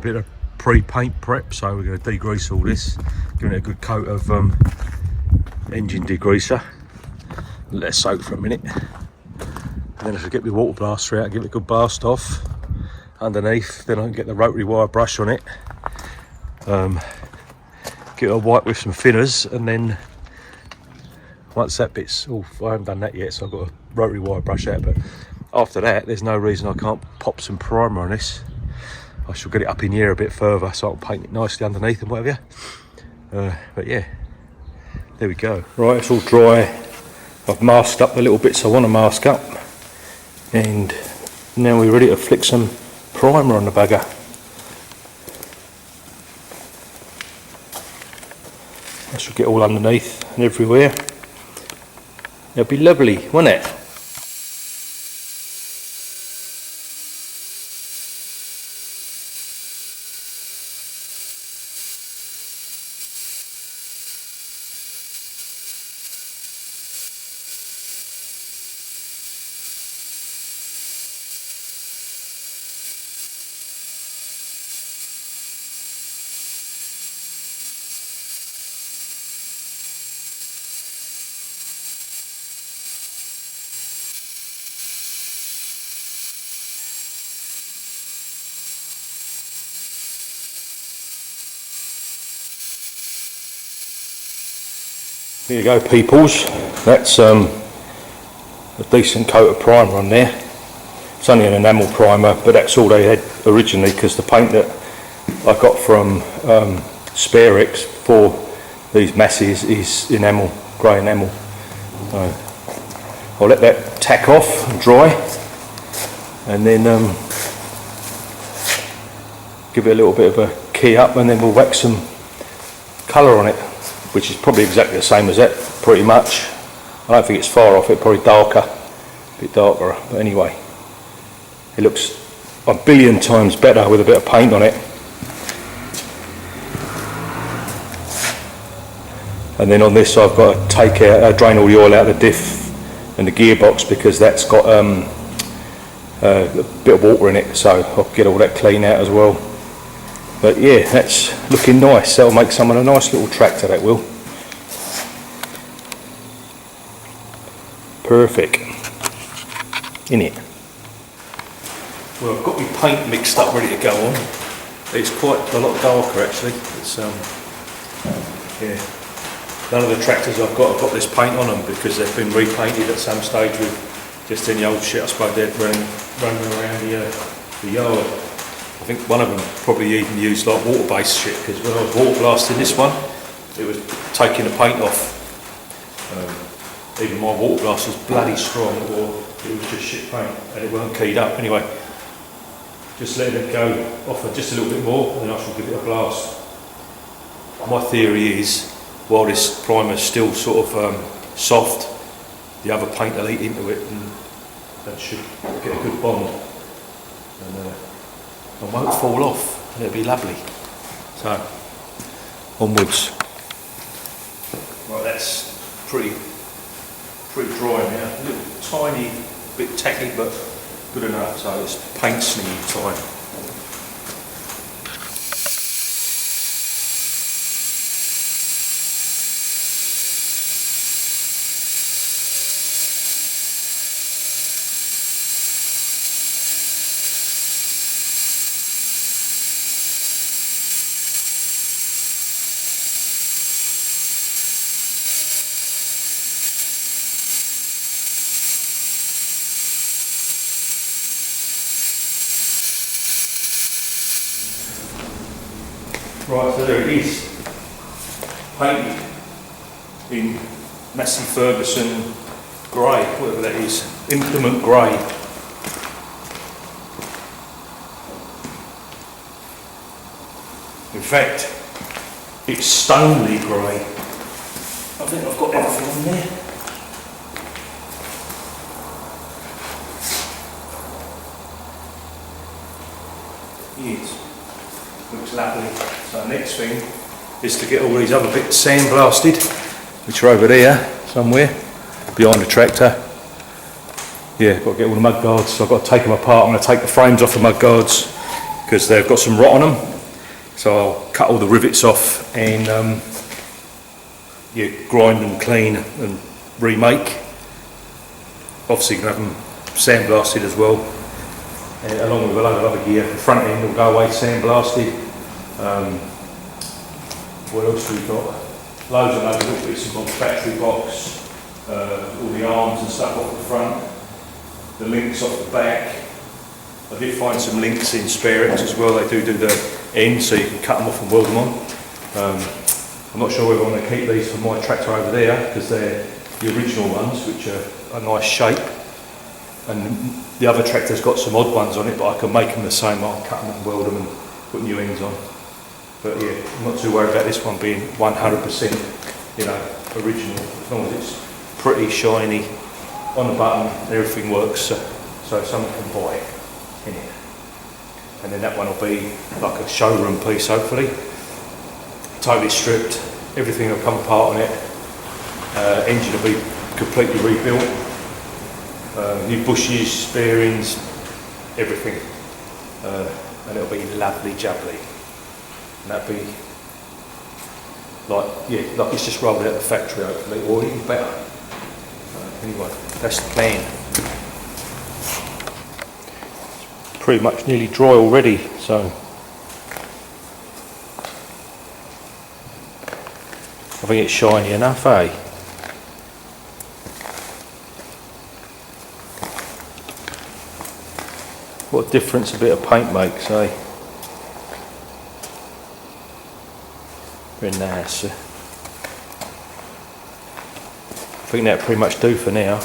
bit of pre-paint prep, so we're going to degrease all this, giving it a good coat of engine degreaser. Let it soak for a minute, and then if I get my water blaster out, give it a good blast off underneath, then I can get the rotary wire brush on it, get it white with some thinners, and then once that bit's all, I haven't done that yet, so I've got a rotary wire brush out, but after that there's no reason I can't pop some primer on this. I shall get it up in here a bit further so I can paint it nicely underneath and whatever. But yeah, there we go. Right, it's all dry. I've masked up the little bits I want to mask up, and now we're ready to flick some primer on the bugger. That should get all underneath and everywhere. It'll be lovely, won't it? Here you go, peoples. That's a decent coat of primer on there. It's only an enamel primer, but that's all they had originally, because the paint that I got from Sparex for these Masseys is enamel, grey enamel. So I'll let that tack off and dry, and then give it a little bit of a key up, and then we'll wax some colour on it, which is probably exactly the same as that, pretty much. I don't think it's far off it, probably darker, a bit darker, but anyway. It looks a billion times better with a bit of paint on it. And then on this I've got to take out, drain all the oil out of the diff and the gearbox, because that's got a bit of water in it, so I'll get all that clean out as well. But yeah, that's looking nice. That'll make someone a nice little tractor, that will. Perfect. In it. Well, I've got my paint mixed up, ready to go on. It's quite a lot darker actually. It's yeah. None of the tractors I've got this paint on them, because they've been repainted at some stage with just any old shit I suppose they'd running around the yard. I think one of them probably even used like water-based shit, because when I was water blasting this one, it was taking the paint off. Even my water blast was bloody strong, or it was just shit paint and it weren't keyed up. Anyway, just letting it go off just a little bit more, and then I shall give it a blast. My theory is, while this primer is still sort of soft, the other paint will eat into it, and that should get a good bond. And, it won't fall off, and it'll be lovely. So, onwards. Right, that's pretty dry now. A little tiny bit tacky, but good enough. So it's paint smear time. Right, so there it is, painted in Massey Ferguson grey, whatever that is, implement grey. In fact, it's Stonely grey. I think I've got everything on there. Yes, looks lovely. So next thing is to get all these other bits sandblasted, which are over there somewhere, behind the tractor. Yeah, got to get all the mud guards, so I've got to take them apart. I'm going to take the frames off the mud guards because they've got some rot on them. So I'll cut all the rivets off and yeah, grind and clean and remake. Obviously you can have them sandblasted as well, and along with a load of other gear. The front end will go away sandblasted. What else have we got? Loads and loads of little bits and bobs, battery box, all the arms and stuff off the front, the links off the back. I did find some links in spare ends as well. They do the ends, so you can cut them off and weld them on. I'm not sure whether I want to keep these for my tractor over there, because they're the original ones, which are a nice shape. And the other tractor's got some odd ones on it, but I can make them the same. I'll cut them and weld them and put new ends on. But yeah, I'm not too worried about this one being 100%, you know, original. As long as it's pretty shiny on the button, everything works, so someone can buy it in it. And then that one will be like a showroom piece, hopefully. Totally stripped, everything will come apart on it. Engine will be completely rebuilt. New bushes, bearings, everything. And it'll be lovely jubbly. And that'd be like, yeah, like it's just rolled out of the factory, hopefully, or even better. Anyway, that's the plan. It's pretty much nearly dry already, so I think it's shiny enough, eh? What a difference a bit of paint makes, eh? Very nice. I think that'll pretty much do for now.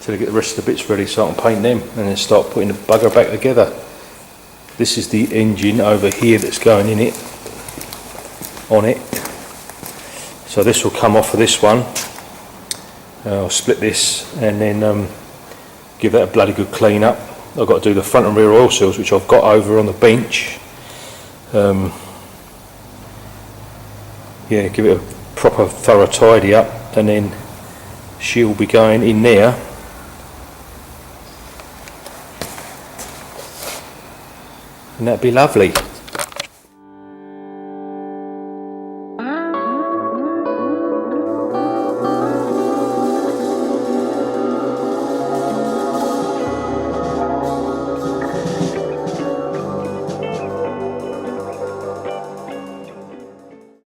Till I get the rest of the bits ready so I can paint them and then start putting the bugger back together. This is the engine over here that's going in it, on it. So this will come off of this one. I'll split this and then give that a bloody good clean up. I've got to do the front and rear oil seals, which I've got over on the bench. Yeah, give it a proper thorough tidy up, and then she'll be going in there. And that'd be lovely.